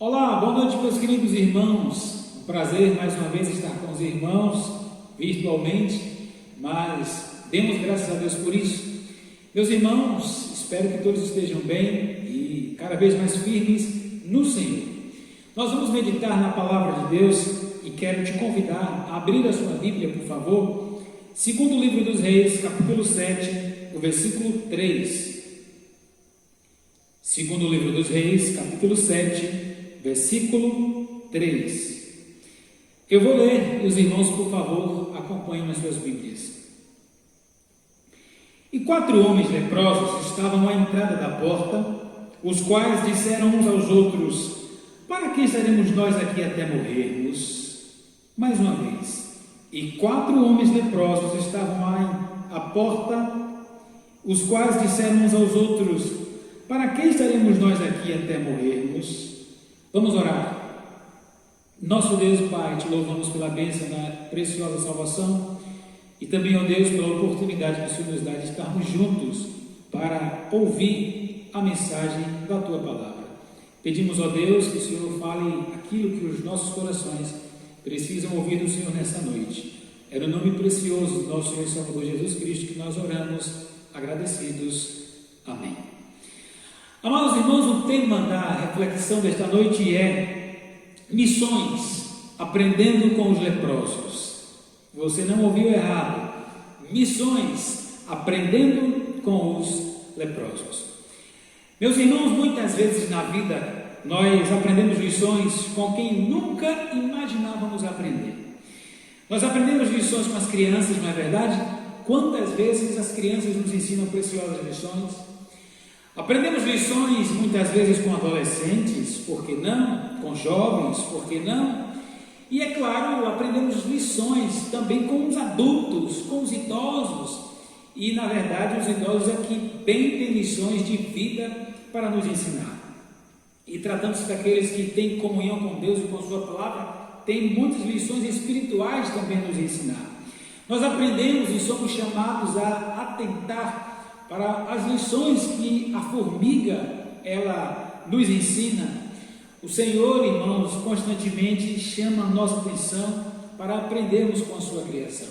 Olá, boa noite, meus queridos irmãos. Um prazer mais uma vez estar com os irmãos virtualmente, mas demos graças a Deus por isso. Meus irmãos, espero que todos estejam bem e cada vez mais firmes no Senhor. Nós vamos meditar na palavra de Deus e quero te convidar a abrir a sua Bíblia, por favor. Segundo livro dos Reis, capítulo 7, o versículo 3. Segundo livro dos Reis, capítulo 7, versículo 3. Eu vou ler, e os irmãos, por favor, acompanhem nas suas Bíblias. E 4 homens leprosos estavam à entrada da porta, os quais disseram uns aos outros: para que estaremos nós aqui até morrermos? Mais uma vez. E 4 homens leprosos estavam à porta, os quais disseram uns aos outros: para que estaremos nós aqui até morrermos? Vamos orar. Nosso Deus e Pai, te louvamos pela bênção da preciosa salvação e também, ó Deus, pela oportunidade que o Senhor nos dá de estarmos juntos para ouvir a mensagem da Tua Palavra. Pedimos, ó Deus, que o Senhor fale aquilo que os nossos corações precisam ouvir do Senhor nessa noite. É no nome precioso do nosso Senhor e Salvador Jesus Cristo que nós oramos, agradecidos. Amém. Amados irmãos, o tema da reflexão desta noite é missões, aprendendo com os leprosos. Você não ouviu errado. Missões, aprendendo com os leprosos. Meus irmãos, muitas vezes na vida nós aprendemos lições com quem nunca imaginávamos aprender. Nós aprendemos lições com as crianças, não é verdade? Quantas vezes as crianças nos ensinam preciosas lições? Aprendemos lições muitas vezes com adolescentes, por que não? Com jovens, por que não? E é claro, aprendemos lições também com os adultos, com os idosos. E na verdade os idosos é que bem têm lições de vida para nos ensinar. E tratando-se daqueles que têm comunhão com Deus e com a sua palavra, tem muitas lições espirituais também a nos ensinar. Nós aprendemos e somos chamados a atentar para as lições que a formiga ela nos ensina. O Senhor, irmãos, constantemente chama a nossa atenção para aprendermos com a sua criação.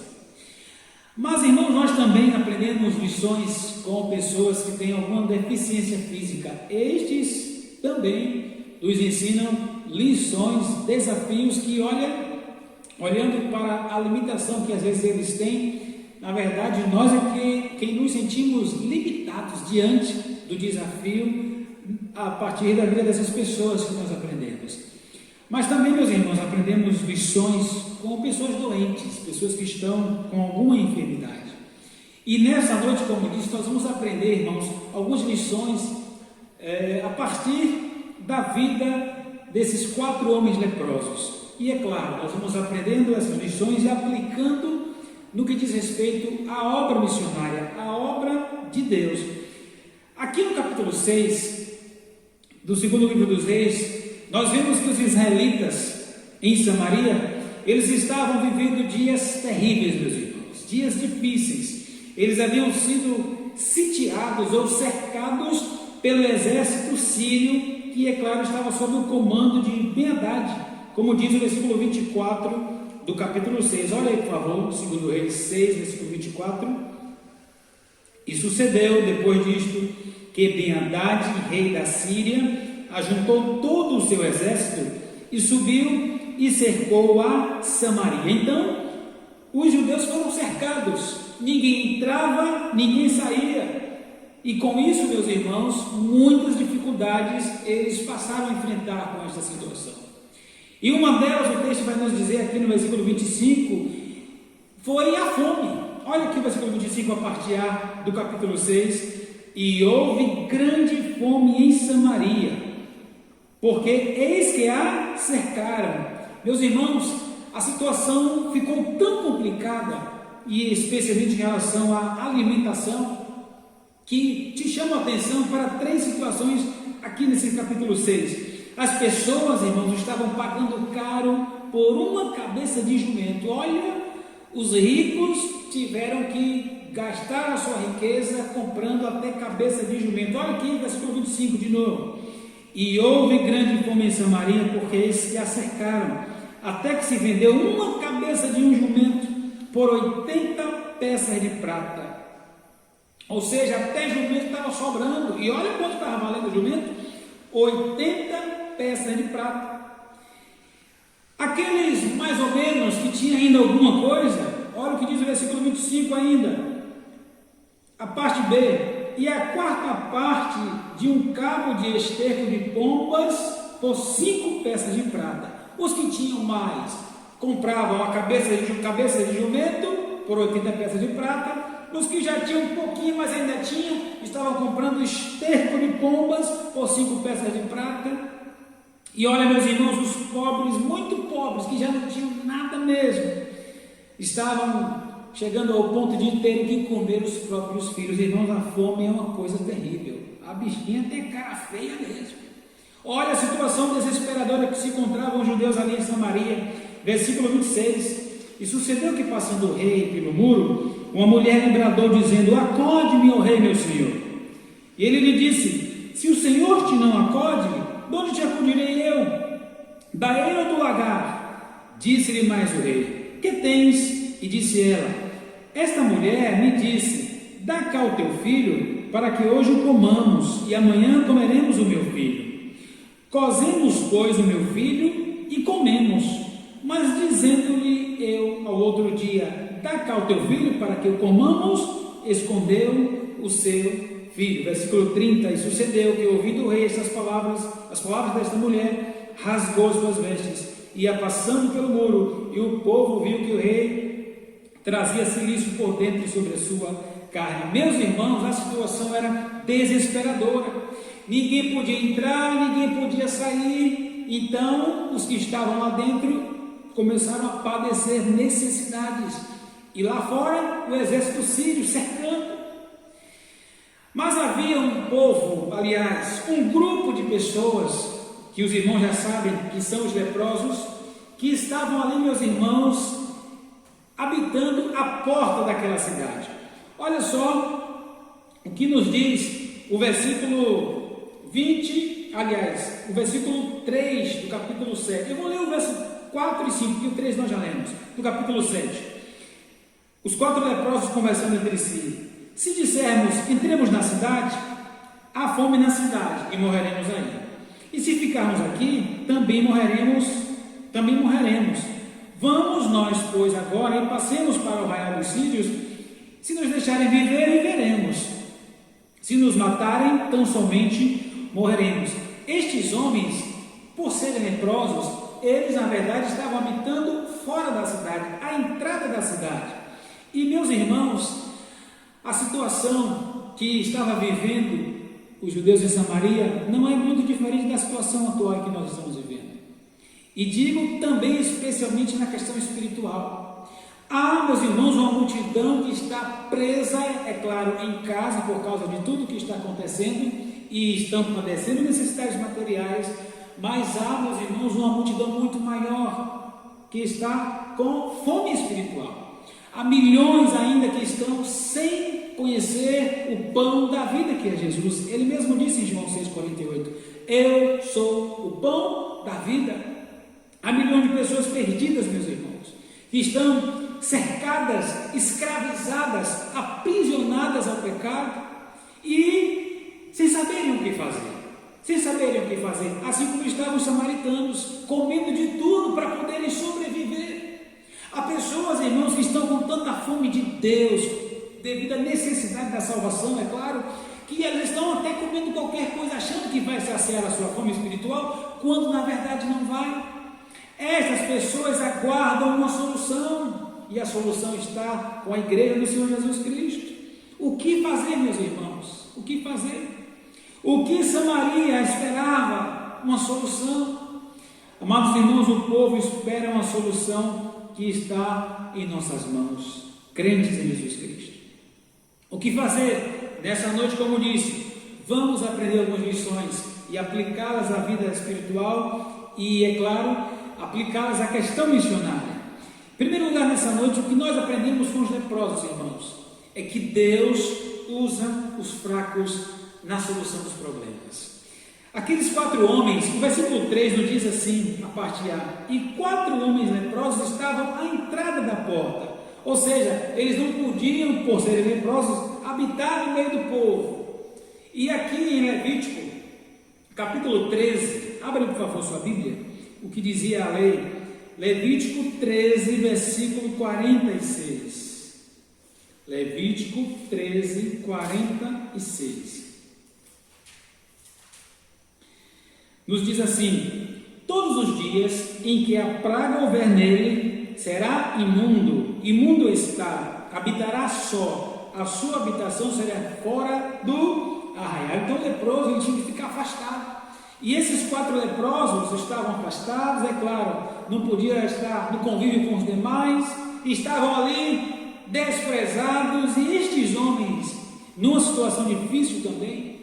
Mas, irmãos, nós também aprendemos lições com pessoas que têm alguma deficiência física. Estes também nos ensinam lições, desafios que, olhando para a limitação que às vezes eles têm, na verdade, nós é quem nos sentimos limitados diante do desafio a partir da vida dessas pessoas que nós aprendemos. Mas também, meus irmãos, aprendemos lições com pessoas doentes, pessoas que estão com alguma enfermidade. E nessa noite, como disse, nós vamos aprender, irmãos, algumas lições a partir da vida desses 4 homens leprosos. E é claro, nós vamos aprendendo essas lições e aplicando no que diz respeito à obra missionária, à obra de Deus. Aqui no capítulo 6 do segundo livro dos Reis, nós vemos que os israelitas em Samaria, eles estavam vivendo dias terríveis, meus irmãos, dias difíceis. Eles haviam sido sitiados ou cercados pelo exército sírio, que, é claro, estava sob o comando de Ben-Hadad, como diz o versículo 24 do capítulo 6, olha aí por favor, segundo Reis 6, versículo 24. E sucedeu depois disto, que Ben-Hadad, rei da Síria, ajuntou todo o seu exército e subiu e cercou a Samaria. Então, os judeus foram cercados, ninguém entrava, ninguém saía, e com isso, meus irmãos, muitas dificuldades eles passaram a enfrentar com esta situação. E uma delas, o texto vai nos dizer aqui no versículo 25, foi a fome. Olha aqui o versículo 25, a parte A do capítulo 6. E houve grande fome em Samaria, porque eis que a cercaram. Meus irmãos, a situação ficou tão complicada, e especialmente em relação à alimentação, que te chamo a atenção para 3 situações aqui nesse capítulo 6. As pessoas, irmãos, estavam pagando caro por uma cabeça de jumento. Olha, os ricos tiveram que gastar a sua riqueza comprando até cabeça de jumento. Olha aqui, versículo 25 de novo. E houve grande fome em Samaria, porque eles se a cercaram, até que se vendeu uma cabeça de um jumento por 80 peças de prata. Ou seja, até jumento estava sobrando. E olha quanto estava valendo o jumento: 80 peças de prata. Aqueles mais ou menos que tinham ainda alguma coisa, olha o que diz o versículo 25 ainda, a parte B: e a quarta parte de um cabo de esterco de pombas por 5 peças de prata. Os que tinham mais compravam a cabeça de jumento por 80 peças de prata. Os que já tinham um pouquinho, mas ainda tinham, estavam comprando esterco de pombas por 5 peças de prata. E olha, meus irmãos, os pobres, muito pobres, que já não tinham nada mesmo, estavam chegando ao ponto de terem que comer os próprios filhos. Irmãos, a fome é uma coisa terrível. A bichinha tem cara feia mesmo. Olha a situação desesperadora que se encontravam os judeus ali em Samaria. Versículo 26. E sucedeu que, passando o rei pelo muro, uma mulher lhe bradou, dizendo: acode-me, ó rei, meu senhor. E ele lhe disse: se o Senhor te não acode, de onde te acudirei eu? Da ele ou do lagar? Disse-lhe mais o rei: que tens? E disse ela: esta mulher me disse: dá cá o teu filho, para que hoje o comamos, e amanhã comeremos o meu filho. Cozemos, pois, o meu filho e comemos. Mas dizendo-lhe eu ao outro dia: dá cá o teu filho, para que o comamos, escondeu o seu filho. Versículo 30. E sucedeu que, ouvindo o rei estas palavras, as palavras desta mulher, rasgou suas vestes, ia passando pelo muro, e o povo viu que o rei trazia silício por dentro sobre a sua carne. Meus irmãos, a situação era desesperadora. Ninguém podia entrar, ninguém podia sair. Então os que estavam lá dentro começaram a padecer necessidades, e lá fora o exército sírio cercando. Mas havia um povo, aliás, um grupo de pessoas, que os irmãos já sabem que são os leprosos, que estavam ali, meus irmãos, habitando a porta daquela cidade. Olha só o que nos diz o versículo 20, aliás, o versículo 3 do capítulo 7. Eu vou ler o verso 4 e 5, porque o 3 nós já lemos, do capítulo 7. Os 4 leprosos conversando entre si: se dissermos, entremos na cidade, há fome na cidade, e morreremos aí. E se ficarmos aqui, também morreremos. Vamos nós, pois, agora e passemos para o arraial dos sírios. Se nos deixarem viver, viveremos. Se nos matarem, tão somente morreremos. Estes homens, por serem leprosos, eles na verdade estavam habitando fora da cidade, à entrada da cidade. E, meus irmãos, a situação que estava vivendo os judeus em Samaria não é muito diferente da situação atual que nós estamos vivendo. E digo também especialmente na questão espiritual. Há, meus irmãos, uma multidão que está presa, é claro, em casa por causa de tudo que está acontecendo, e estão padecendo necessidades materiais. Mas há, meus irmãos, uma multidão muito maior que está com fome espiritual. Há milhões ainda que estão sem conhecer o pão da vida, que é Jesus. Ele mesmo disse em João 6,48: eu sou o pão da vida. Há milhões de pessoas perdidas, meus irmãos, que estão cercadas, escravizadas, aprisionadas ao pecado e sem saberem o que fazer. Assim como estavam os samaritanos, comendo de tudo para poderem sobreviver. Há pessoas, irmãos, que estão com tanta fome de Deus, devido à necessidade da salvação, é claro, que elas estão até comendo qualquer coisa, achando que vai saciar a sua fome espiritual, quando na verdade não vai. Essas pessoas aguardam uma solução, e a solução está com a igreja do Senhor Jesus Cristo. O que fazer, meus irmãos? O que fazer? O que Samaria esperava? Uma solução. Amados irmãos, o povo espera uma solução que está em nossas mãos, crentes em Jesus Cristo. O que fazer? Nessa noite, como disse, vamos aprender algumas lições e aplicá-las à vida espiritual e, é claro, aplicá-las à questão missionária. Em primeiro lugar, nessa noite, o que nós aprendemos com os leprosos, irmãos, é que Deus usa os fracos na solução dos problemas. Aqueles 4 homens, o versículo 3 nos diz assim, a parte A: e 4 homens leprosos estavam à entrada da porta. Ou seja, eles não podiam, por serem leprosos, habitar no meio do povo. E aqui em Levítico, capítulo 13, abra por favor sua Bíblia, o que dizia a lei. Levítico 13, versículo 46. Levítico 13, 46. Nos diz assim: todos os dias em que a praga houver nele, será imundo, imundo está, habitará só, a sua habitação será fora do arraial. Então o leproso ele tinha que ficar afastado. E esses 4 leprosos estavam afastados, é claro, não podia estar no convívio com os demais, estavam ali desprezados. E estes homens, numa situação difícil também,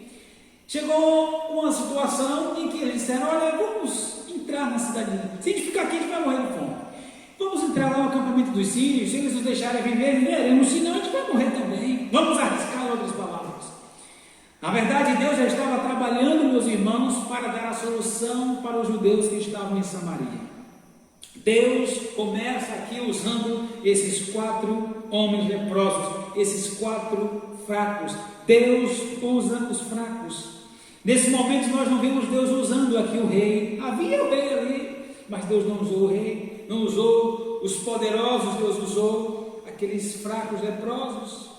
chegou uma situação em que eles disseram: olha, vamos entrar na cidade, se a gente ficar aqui a gente vai morrer de fome, vamos entrar lá no acampamento dos sírios, se eles nos deixarem viver, viveremos, senão a gente vai morrer também, vamos arriscar, em outras palavras. Na verdade, Deus já estava trabalhando, meus irmãos, para dar a solução para os judeus que estavam em Samaria. Deus começa aqui usando esses 4 homens leprosos, esses 4 fracos. Deus usa os fracos. Nesse momento nós não vemos Deus usando aqui o rei. Havia o rei ali, mas Deus não usou o rei, não usou os poderosos, Deus usou aqueles fracos leprosos.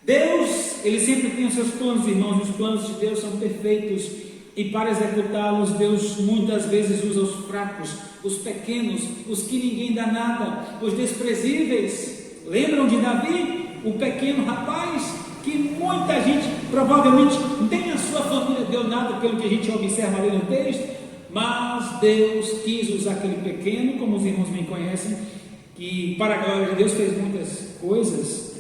Deus, ele sempre tem os seus planos, irmãos, e os planos de Deus são perfeitos, e para executá-los, Deus muitas vezes usa os fracos, os pequenos, os que ninguém dá nada, os desprezíveis. Lembram de Davi, o pequeno rapaz, que muita gente, provavelmente nem a sua família deu nada, pelo que a gente observa ali no texto, mas Deus quis usar aquele pequeno, como os irmãos bem conhecem, que para a glória de Deus fez muitas coisas.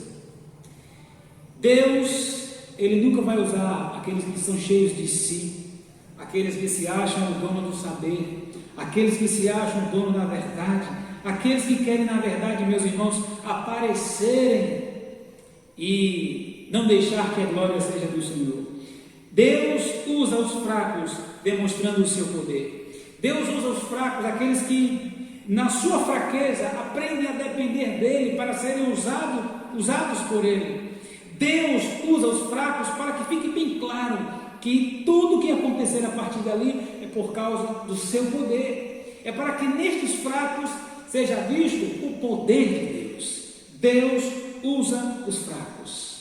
Deus, ele nunca vai usar aqueles que são cheios de si, aqueles que se acham o dono do saber, aqueles que se acham o dono da verdade, aqueles que querem, na verdade, meus irmãos, aparecerem e não deixar que a glória seja do Senhor. Deus usa os fracos, demonstrando o seu poder. Deus usa os fracos, aqueles que, na sua fraqueza, aprendem a depender dele para serem usados por ele. Deus usa os fracos para que fique bem claro que tudo que acontecer a partir dali é por causa do seu poder. É para que nestes fracos seja visto o poder de Deus. Deus usa os fracos.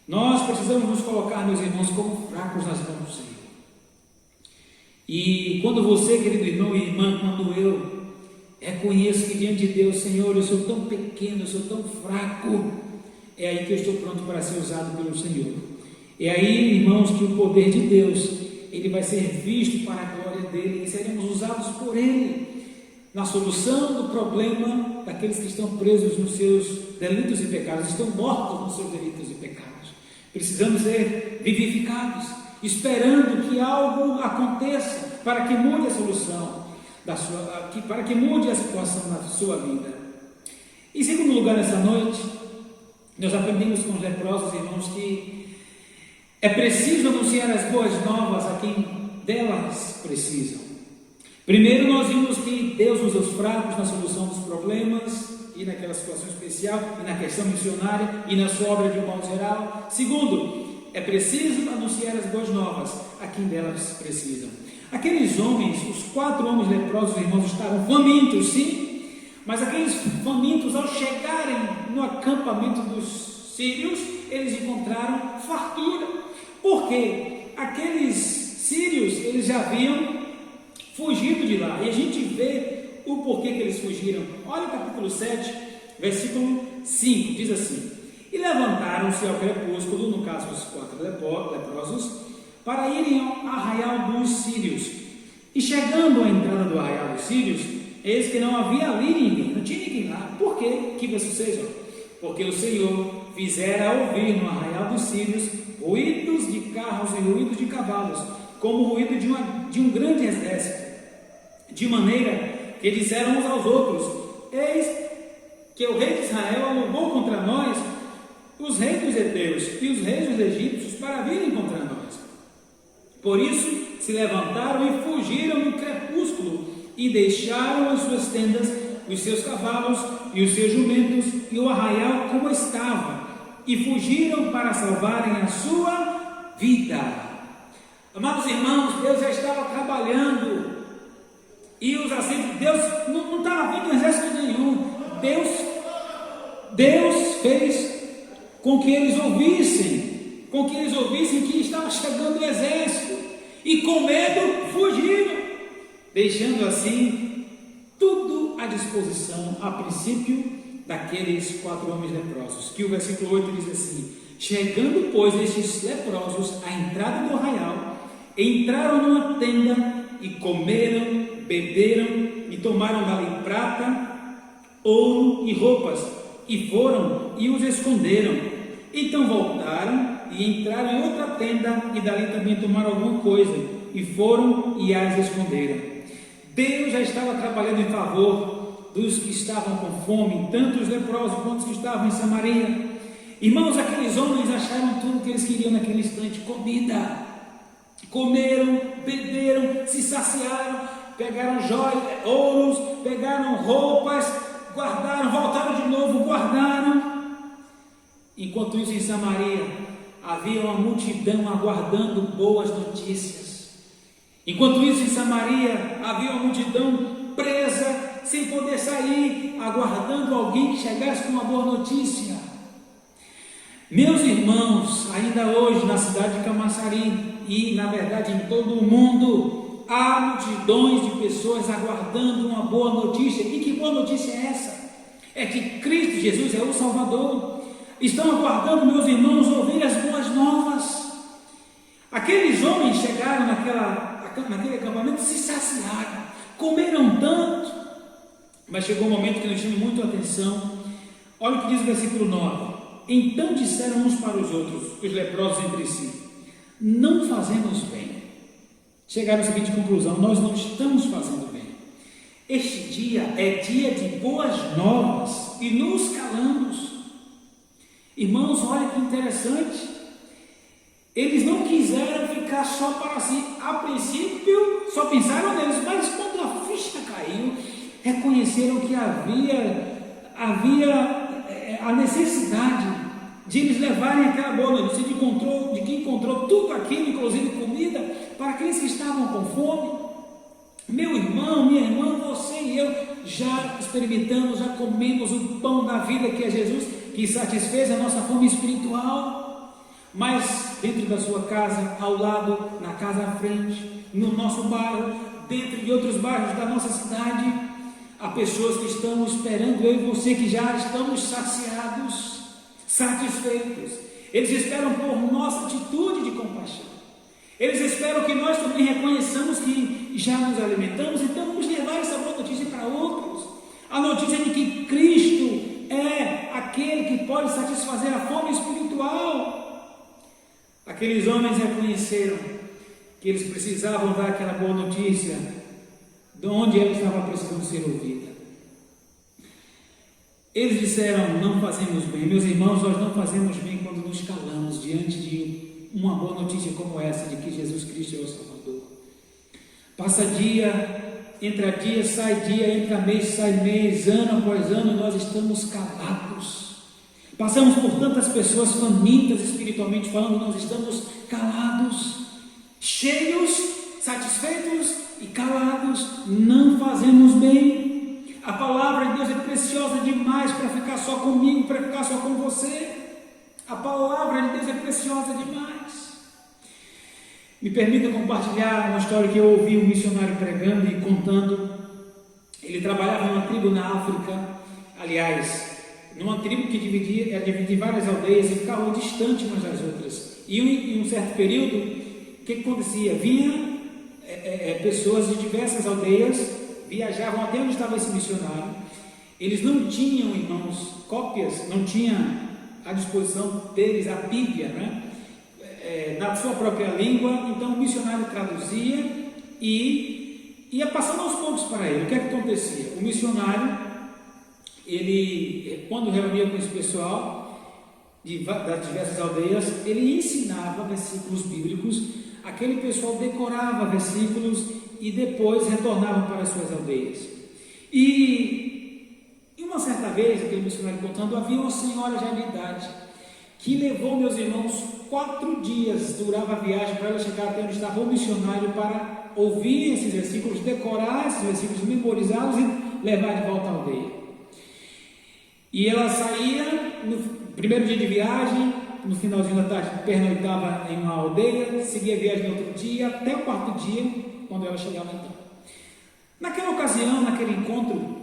Nós precisamos nos colocar, meus irmãos, como fracos nas mãos do Senhor. E quando você, querido irmão e irmã, quando eu reconheço que diante de Deus, Senhor, eu sou tão pequeno, eu sou tão fraco, é aí que eu estou pronto para ser usado pelo Senhor. É aí, irmãos, que o poder de Deus, ele vai ser visto para a glória dele, e seremos usados por ele na solução do problema daqueles que estão presos nos seus delitos e pecados, estão mortos nos seus delitos e pecados. Precisamos ser vivificados, esperando que algo aconteça para que mude a solução para que mude a situação na sua vida. Em segundo lugar, nessa noite, nós aprendemos com os leprosos, irmãos, que é preciso anunciar as boas novas a quem delas precisam. Primeiro, nós vimos que Deus usa os fracos na solução dos problemas e naquela situação especial, e na questão missionária, e na sua obra de um modo geral. Segundo, é preciso anunciar as boas novas a quem delas precisam. Aqueles homens, os 4 homens leprosos, irmãos, estavam famintos, sim, mas aqueles famintos, ao chegarem no acampamento dos sírios, eles encontraram fartura. Por quê? Aqueles sírios, eles já haviam fugido de lá, e a gente vê o porquê que eles fugiram. Olha o capítulo 7, versículo 5, diz assim: e levantaram-se ao crepúsculo, no caso dos 4 leprosos, para irem ao arraial dos sírios. E chegando à entrada do arraial dos sírios, eis que não havia ali ninguém, não tinha ninguém lá. Por quê? Que verso 6, porque o Senhor fizera ouvir no arraial dos sírios ruídos de carros e ruídos de cavalos, como o ruído de um grande exército, de maneira que disseram uns aos outros: eis que o rei de Israel alugou contra nós os reis dos heteus e os reis dos egípcios para virem contra nós. Por isso se levantaram e fugiram no crepúsculo, e deixaram as suas tendas, os seus cavalos e os seus jumentos e o arraial como estava, e fugiram para salvarem a sua vida. Amados irmãos, Deus já estava trabalhando, e os assentos, Deus não estava vindo exército nenhum. Deus fez com que eles ouvissem que estava chegando o exército, e com medo fugiram, deixando assim tudo à disposição, a princípio, daqueles 4 homens leprosos, que o versículo 8 diz assim: chegando, pois, estes leprosos à entrada do arraial, entraram numa tenda e comeram, beberam e tomaram dali prata, ouro e roupas, e foram e os esconderam. Então voltaram e entraram em outra tenda, e dali também tomaram alguma coisa, e foram e as esconderam. Deus já estava trabalhando em favor dos que estavam com fome, tanto os leprosos quanto os que estavam em Samaria. Irmãos, aqueles homens acharam tudo que eles queriam naquele instante: comida. Comeram, beberam, se saciaram, pegaram joias, ouros, pegaram roupas, guardaram, voltaram de novo, guardaram. Enquanto isso, em Samaria havia uma multidão aguardando boas notícias. Enquanto isso, em Samaria havia uma multidão presa, sem poder sair, aguardando alguém que chegasse com uma boa notícia. Meus irmãos, ainda hoje na cidade de Camaçari, e na verdade em todo o mundo, há multidões de pessoas aguardando uma boa notícia. E que boa notícia é essa? É que Cristo Jesus é o Salvador. Estão aguardando, meus irmãos, ouvir as boas novas. Aqueles homens chegaram naquele acampamento, se saciaram, comeram tanto, mas chegou um momento que nos chama muito a atenção. Olha o que diz o versículo 9: então disseram uns para os outros, os leprosos entre si: não fazemos bem. Chegaram à seguinte conclusão: nós não estamos fazendo bem. Este dia é dia de boas novas e nos calamos. Irmãos, olha que interessante. Eles não quiseram ficar só para si. A princípio só pensaram neles, mas quando a ficha caiu, reconheceram que havia a necessidade de eles levarem aquela boa notícia de que encontrou tudo aquilo, inclusive comida, para aqueles que estavam com fome. Meu irmão, minha irmã, você e eu já experimentamos, já comemos o pão da vida, que é Jesus, que satisfez a nossa fome espiritual. Mas dentro da sua casa, ao lado, na casa à frente, no nosso bairro, dentro de outros bairros da nossa cidade, há pessoas que estão esperando eu e você, que já estamos saciados, satisfeitos. Eles esperam por nossa atitude de compaixão. Eles esperam que nós também reconheçamos que já nos alimentamos, então vamos levar essa boa notícia para outros. A notícia de que Cristo é aquele que pode satisfazer a fome espiritual. Aqueles homens reconheceram que eles precisavam dar aquela boa notícia de onde ela estava precisando ser ouvida. Eles disseram: não fazemos bem. Meus irmãos, nós não fazemos bem quando nos calamos diante de uma boa notícia como essa, de que Jesus Cristo é o Salvador. Passa dia, entra dia, entra mês, sai mês, ano após ano, nós estamos calados. Passamos por tantas pessoas famintas espiritualmente falando, nós estamos calados, cheios, satisfeitos e calados, não fazemos bem. A palavra de Deus é preciosa demais para ficar só comigo, para ficar só com você. A palavra de Deus é preciosa demais. Me permita compartilhar uma história que eu ouvi um missionário pregando e contando. Ele trabalhava em uma tribo na África, aliás, numa tribo que dividia em várias aldeias e ficava distante umas das outras. E em um certo período, o que acontecia? Vinha pessoas de diversas aldeias, viajavam até onde estava esse missionário. Eles não tinham, irmãos, cópias, não tinham à disposição deles a Bíblia, né? Na sua própria língua. Então o missionário traduzia e ia passando aos poucos para ele. O que é que acontecia? O missionário, ele, quando reunia com esse pessoal das diversas aldeias, ele ensinava versículos bíblicos aquele pessoal decorava versículos e depois retornavam para as suas aldeias. E uma certa vez, aquele missionário contando, havia uma senhora já de idade que levou, meus irmãos, 4 dias, durava a viagem para ela chegar até onde estava o missionário para ouvir esses versículos, decorar esses versículos, memorizá-los e levar de volta à aldeia. E ela saía no primeiro dia de viagem, no finalzinho da tarde pernoitava em uma aldeia, seguia a viagem no outro dia, até o 4º dia, quando ela chegava então. Naquela ocasião, naquele encontro,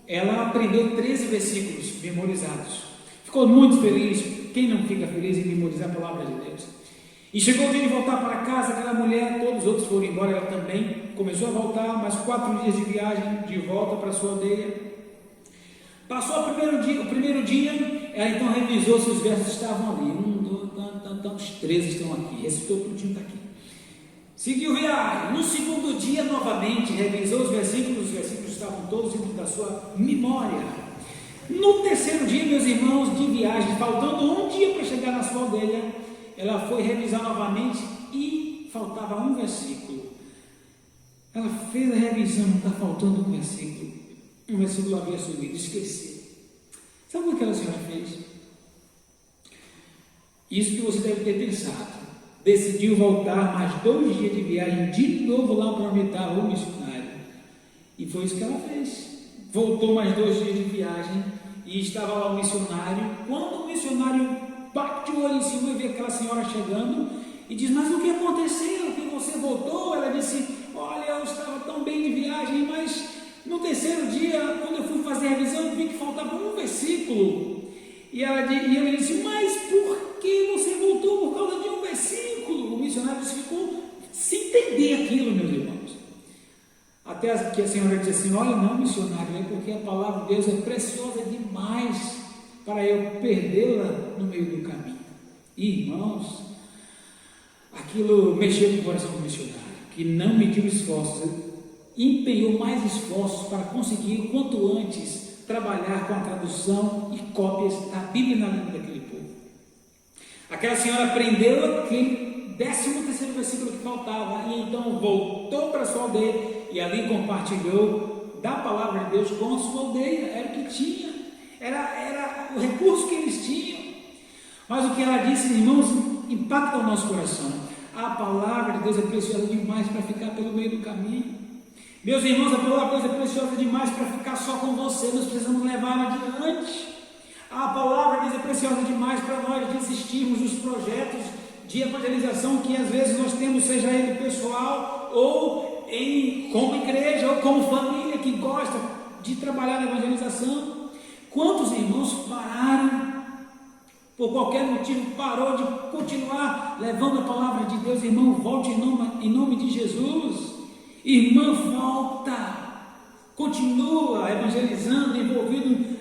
ela aprendeu 13 versículos memorizados. Ficou muito feliz. Quem não fica feliz em memorizar a palavra de Deus? E chegou o dia de voltar para casa, aquela mulher, todos os outros foram embora, ela também começou a voltar, mais 4 dias de viagem, de volta para a sua aldeia. Passou o primeiro dia, ela então revisou se os versos estavam ali. 1, 2, os 13 estão aqui, recitou tudo está aqui. Seguiu viagem. No segundo dia, novamente, revisou os versículos estavam todos dentro da sua memória. No terceiro dia, meus irmãos, de viagem, faltando um dia para chegar na sua aldeia, ela foi revisar novamente e faltava um versículo. Ela fez a revisão, está faltando um versículo. Um versículo havia subido, esqueceu. Sabe o que aquela senhora fez? Isso que você deve ter pensado. Decidiu voltar mais 2 dias de viagem, de novo lá para onde estava o missionário. E foi isso que ela fez. Voltou mais 2 dias de viagem e estava lá o missionário. Quando o missionário bate o olho em cima e vê aquela senhora chegando e diz: mas o que aconteceu? Que você voltou? Ela disse: olha, eu estava tão bem de viagem, mas no terceiro dia, quando eu fui fazer a revisão, eu vi que faltava um versículo. E ele disse: mas por que você voltou por causa de um versículo? O missionário ficou sem entender aquilo, meus irmãos. Até que a senhora disse assim: olha, não, missionário, é porque a palavra de Deus é preciosa demais para eu perdê-la no meio do caminho. Irmãos, aquilo mexeu com o coração do missionário, que não mediu esforços, empenhou mais esforços para conseguir, quanto antes, trabalhar com a tradução e cópias da Bíblia na língua daquele povo. Aquela senhora aprendeu aquele 13º versículo que faltava e então voltou para a sua aldeia e ali compartilhou da palavra de Deus com a sua aldeia. Era o que tinha, era o recurso que eles tinham. Mas o que ela disse, irmãos, impacta o nosso coração. A palavra de Deus é preciosa demais para ficar pelo meio do caminho. Meus irmãos, a palavra de Deus é preciosa demais para ficar só com você. Nós precisamos levá-la adiante. A palavra de Deus é preciosa demais para nós desistirmos dos projetos de evangelização que às vezes nós temos, seja ele pessoal ou como igreja ou como família que gosta de trabalhar na evangelização. Quantos irmãos pararam, por qualquer motivo, parou de continuar levando a palavra de Deus? Irmão, volte em nome de Jesus. Irmã, volta, continua evangelizando, envolvido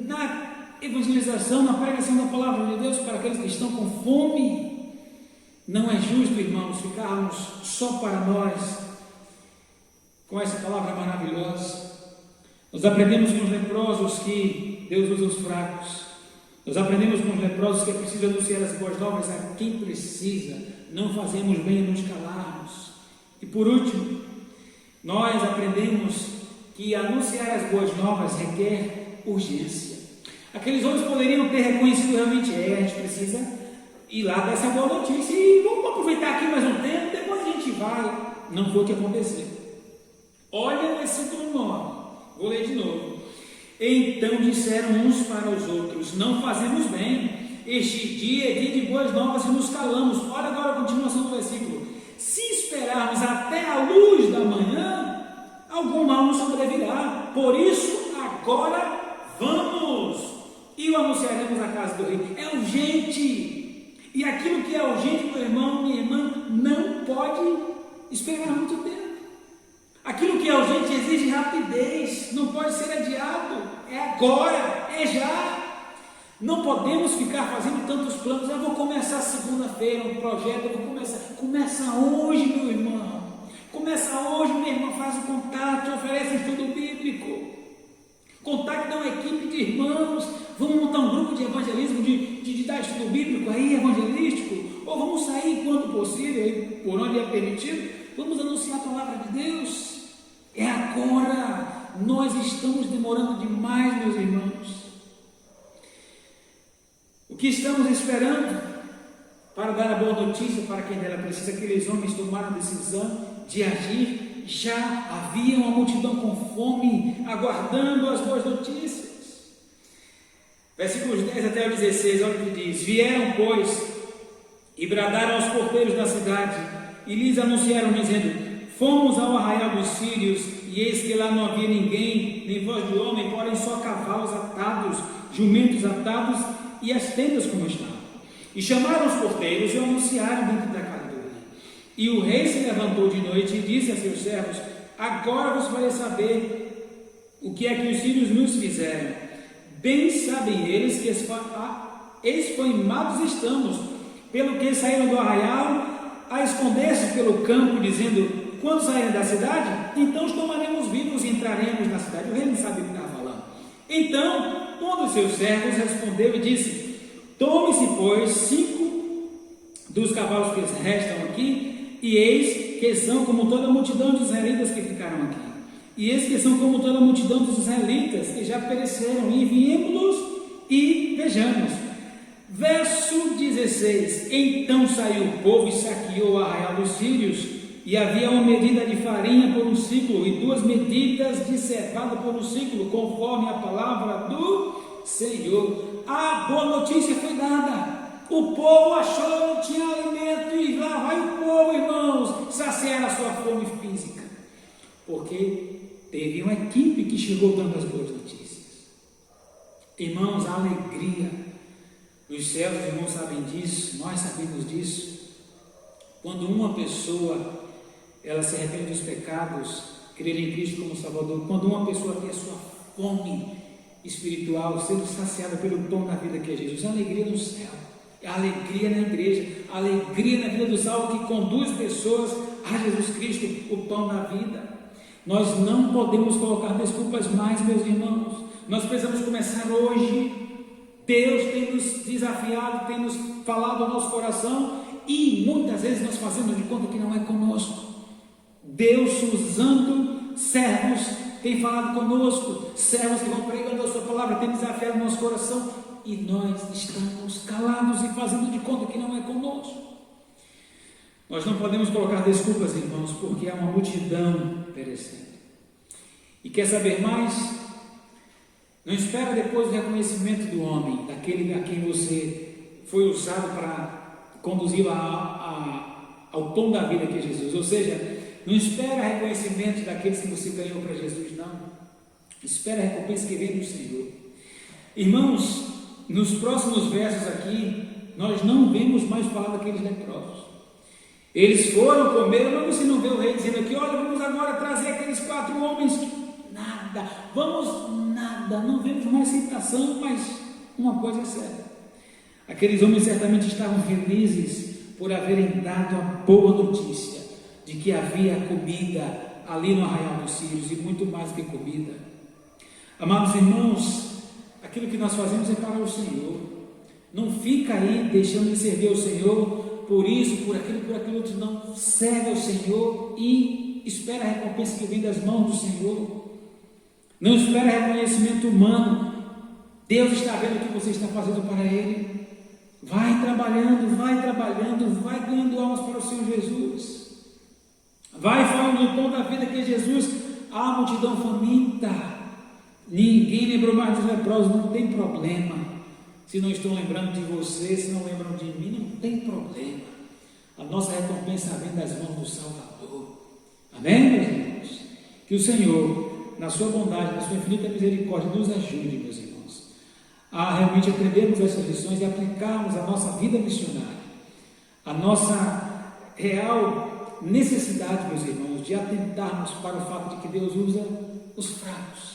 na evangelização, na pregação da palavra de Deus para aqueles que estão com fome. Não é justo, irmãos, ficarmos só para nós com essa palavra maravilhosa. Nós aprendemos com os leprosos que Deus usa os fracos. Nós aprendemos com os leprosos que é preciso anunciar as boas novas a quem precisa. Não fazemos bem em nos calarmos. E por último, nós aprendemos que anunciar as boas novas requer urgência. Aqueles homens poderiam ter reconhecido realmente: a gente precisa ir lá dar essa boa notícia e vamos aproveitar aqui mais um tempo, depois a gente vai. Não foi o que aconteceu. Olha o versículo 9, vou ler de novo. Então disseram uns para os outros: não fazemos bem, este dia é dia de boas novas e nos calamos. Olha agora a continuação do versículo: se esperarmos até a luz da manhã, algum mal nos sobrevirá. Por isso agora vamos e o anunciaremos à casa do rei. É urgente. E aquilo que é urgente, meu irmão, minha irmã, não pode esperar muito tempo. Aquilo que é urgente exige rapidez, não pode ser adiado. É agora, é já. Não podemos ficar fazendo tantos planos. Eu vou começar segunda-feira um projeto, eu vou começar. Começa hoje, meu irmão. Começa hoje, minha irmã, faz o contato, oferece estudo bíblico. Contacte uma equipe de irmãos. Vamos montar um grupo de evangelismo, de de dar estudo bíblico aí, evangelístico, ou vamos sair quando possível, por onde é permitido, vamos anunciar a palavra de Deus. É agora, nós estamos demorando demais, meus irmãos. O que estamos esperando para dar a boa notícia para quem dela precisa? Aqueles homens tomaram a decisão de agir, já havia uma multidão com fome, aguardando as boas notícias. Versículos 10 até o 16, olha o que diz: vieram, pois, e bradaram aos porteiros da cidade, e lhes anunciaram, dizendo: fomos ao arraial dos sírios, e eis que lá não havia ninguém, nem voz de homem, porém só cavalos atados, jumentos atados, e as tendas como estavam. E chamaram os porteiros e o anunciaram dentro da casa do rei. E o rei se levantou de noite e disse a seus servos: agora vos farei saber o que é que os sírios nos fizeram. Bem sabem eles que esfoimados estamos, pelo que saíram do arraial a esconder-se pelo campo, dizendo: quando saírem da cidade, então os tomaremos vivos e entraremos na cidade. O rei não sabia o que estava falando. Então, um dos seus servos respondeu e disse: tome-se, pois, 5 dos cavalos que restam aqui, e eis que são como toda a multidão dos israelitas que ficaram aqui. E eis que são como toda a multidão dos israelitas que já pereceram, e enviemos-los e vejamos. Verso 16: então saiu o povo e saqueou o arraial dos sírios, e havia uma medida de farinha por um ciclo, e 2 medidas de cevada por um ciclo, conforme a palavra do Senhor. A boa notícia foi dada. O povo achou que tinha alimento, e lá vai o povo, irmãos, saciar a sua fome física, porque teve uma equipe que chegou dando as boas notícias. Irmãos, a alegria dos céus, os irmãos sabem disso, nós sabemos disso. Quando uma pessoa ela se arrepende dos pecados, crer em Cristo como Salvador, quando uma pessoa tem a sua fome espiritual sendo saciada pelo pão da vida que é Jesus, a alegria no céu, a alegria na igreja, a alegria na vida do salvo que conduz pessoas a Jesus Cristo, o pão da vida. Nós não podemos colocar desculpas mais, meus irmãos. Nós precisamos começar hoje. Deus tem nos desafiado, tem nos falado ao nosso coração, e muitas vezes nós fazemos de conta que não é conosco. Deus, usando servos, tem falado conosco, servos que vão pregando a sua palavra, tem desafiado o nosso coração, e nós estamos calados e fazendo de conta que não é conosco. Nós não podemos colocar desculpas, irmãos, porque há uma multidão perecendo. E quer saber mais? Não espera depois do reconhecimento do homem, daquele a quem você foi usado para conduzir ao pão da vida que é Jesus. Ou seja, não espera reconhecimento daqueles que você ganhou para Jesus, não. Espera a recompensa que vem do Senhor. Irmãos, nos próximos versos aqui, nós não vemos mais falar daqueles leprosos. Eles foram comer, mas você não vê o rei dizendo aqui: olha, vamos agora trazer aqueles 4 homens. Nada, não vemos mais citação, mas uma coisa é certa: aqueles homens certamente estavam felizes por haverem dado a boa notícia de que havia comida ali no arraial dos sírios, e muito mais do que comida. Amados irmãos, aquilo que nós fazemos é para o Senhor. Não fica aí deixando de servir ao Senhor por isso, por aquilo outro. Não, serve ao Senhor e espera a recompensa que vem das mãos do Senhor. Não espera reconhecimento humano. Deus está vendo o que você está fazendo para Ele. Vai trabalhando, vai ganhando almas para o Senhor Jesus. Vai falando do pão da vida que é Jesus. A multidão faminta. Ninguém lembrou mais dos leprosos, não tem problema. Se não estão lembrando de você, se não lembram de mim, não tem problema. A nossa recompensa vem das mãos do Salvador. Amém, meus irmãos? Que o Senhor, na sua bondade, na sua infinita misericórdia, nos ajude, meus irmãos, a realmente aprendermos essas lições e aplicarmos a nossa vida missionária, a nossa real necessidade, meus irmãos, de atentarmos para o fato de que Deus usa os fracos,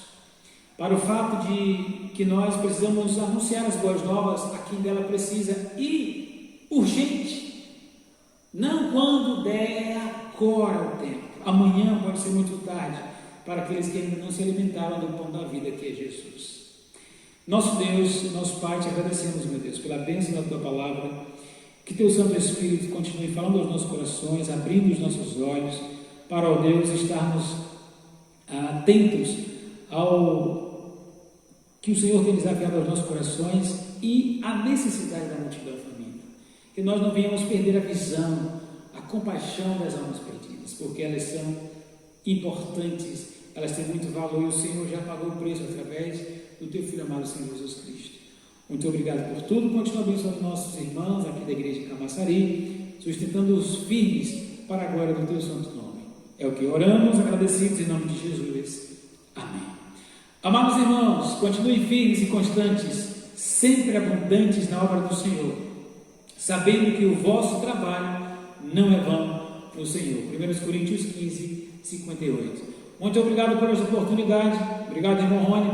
para o fato de que nós precisamos anunciar as boas novas a quem dela precisa, e urgente, não quando der agora o tempo. Amanhã pode ser muito tarde para aqueles que ainda não se alimentaram do pão da vida que é Jesus. Nosso Deus e nosso Pai, te agradecemos, meu Deus, pela bênção da tua palavra, que teu Santo Espírito continue falando aos nossos corações, abrindo os nossos olhos, para, ó Deus, estarmos atentos ao que o Senhor tem desafiado aos nossos corações e à necessidade da multidão faminta. Que nós não venhamos perder a visão, a compaixão das almas perdidas, porque elas são importantes, elas têm muito valor e o Senhor já pagou o preço através do teu Filho amado, Senhor Jesus Cristo. Muito obrigado por tudo, continua abençoando nossos irmãos aqui da igreja de Camaçari, sustentando-os firmes para a glória do teu santo nome. É o que oramos, agradecidos em nome de Jesus. Amém. Amados irmãos, continuem firmes e constantes, sempre abundantes na obra do Senhor, sabendo que o vosso trabalho não é vão no Senhor. 1 Coríntios 15, 58. Muito obrigado por essa oportunidade. Obrigado, irmão Rony,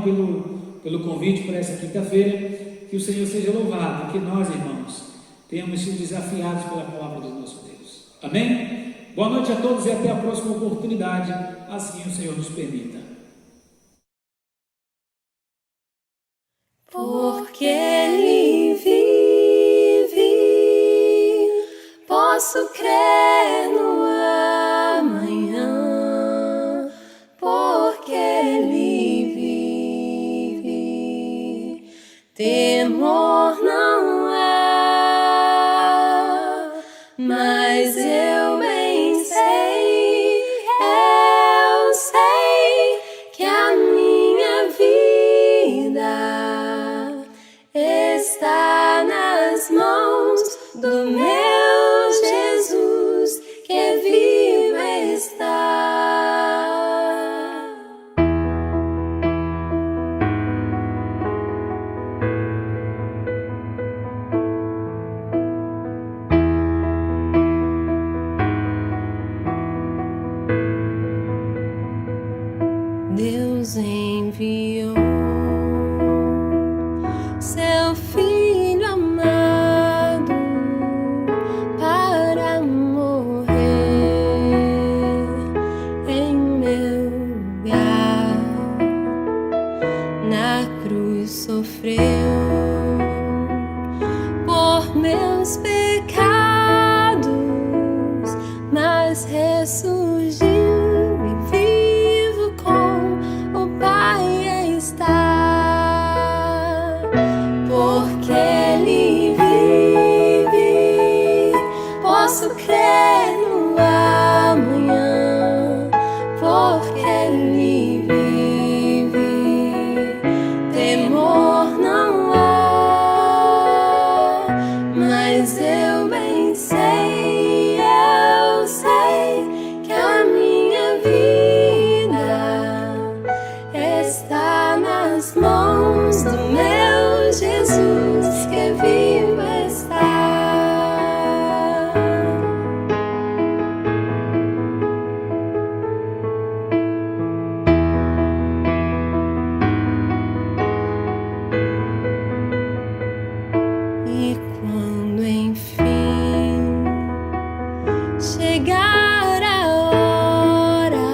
pelo convite para essa quinta-feira. Que o Senhor seja louvado, que nós, irmãos, tenhamos sido desafiados pela palavra do nosso Deus. Amém? Boa noite a todos e até a próxima oportunidade, assim o Senhor nos permita. Porque Ele vive, posso crer no amanhã. Porque Ele vive, temor não há, mas eu bem sei que a minha vida está nas mãos do meu Jesus, que vivo está. Deus enviou seu Filho amado para morrer em meu lugar. Na cruz sofreu por meus pecados, mas ressurgiu e vivo com o Pai está. Porque Ele vive, posso crer no amanhã. Porque Ele vive, temor não há, mas eu bem sei que a minha vida está nas mãos do meu Jesus, que vivo está. E quando enfim chegar a hora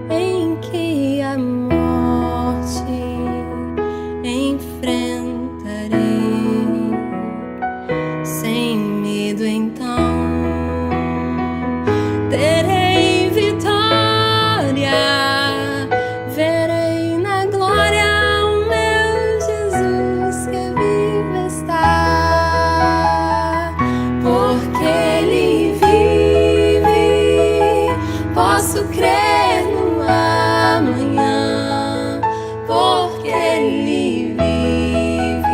em que a morte enfrentarei, sem medo então terei vitória, verei na glória o meu Jesus, que vivo está. Porque Ele vive, posso crer no amanhã. Porque Ele vive,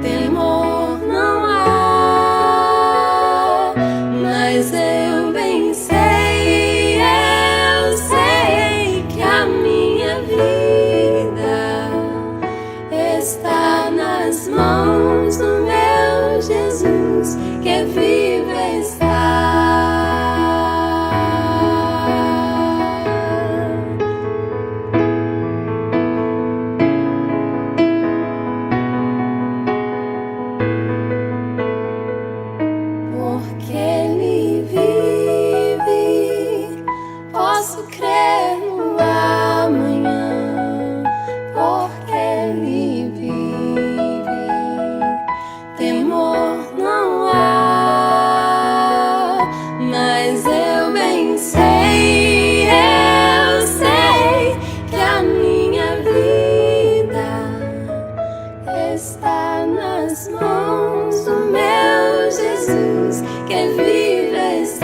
temor não há, mas eu bem sei que a minha vida está nas mãos do meu Jesus, que vivo está. Porque Ele vive, posso crer no amanhã. Porque está nas mãos do meu Jesus, que é vida.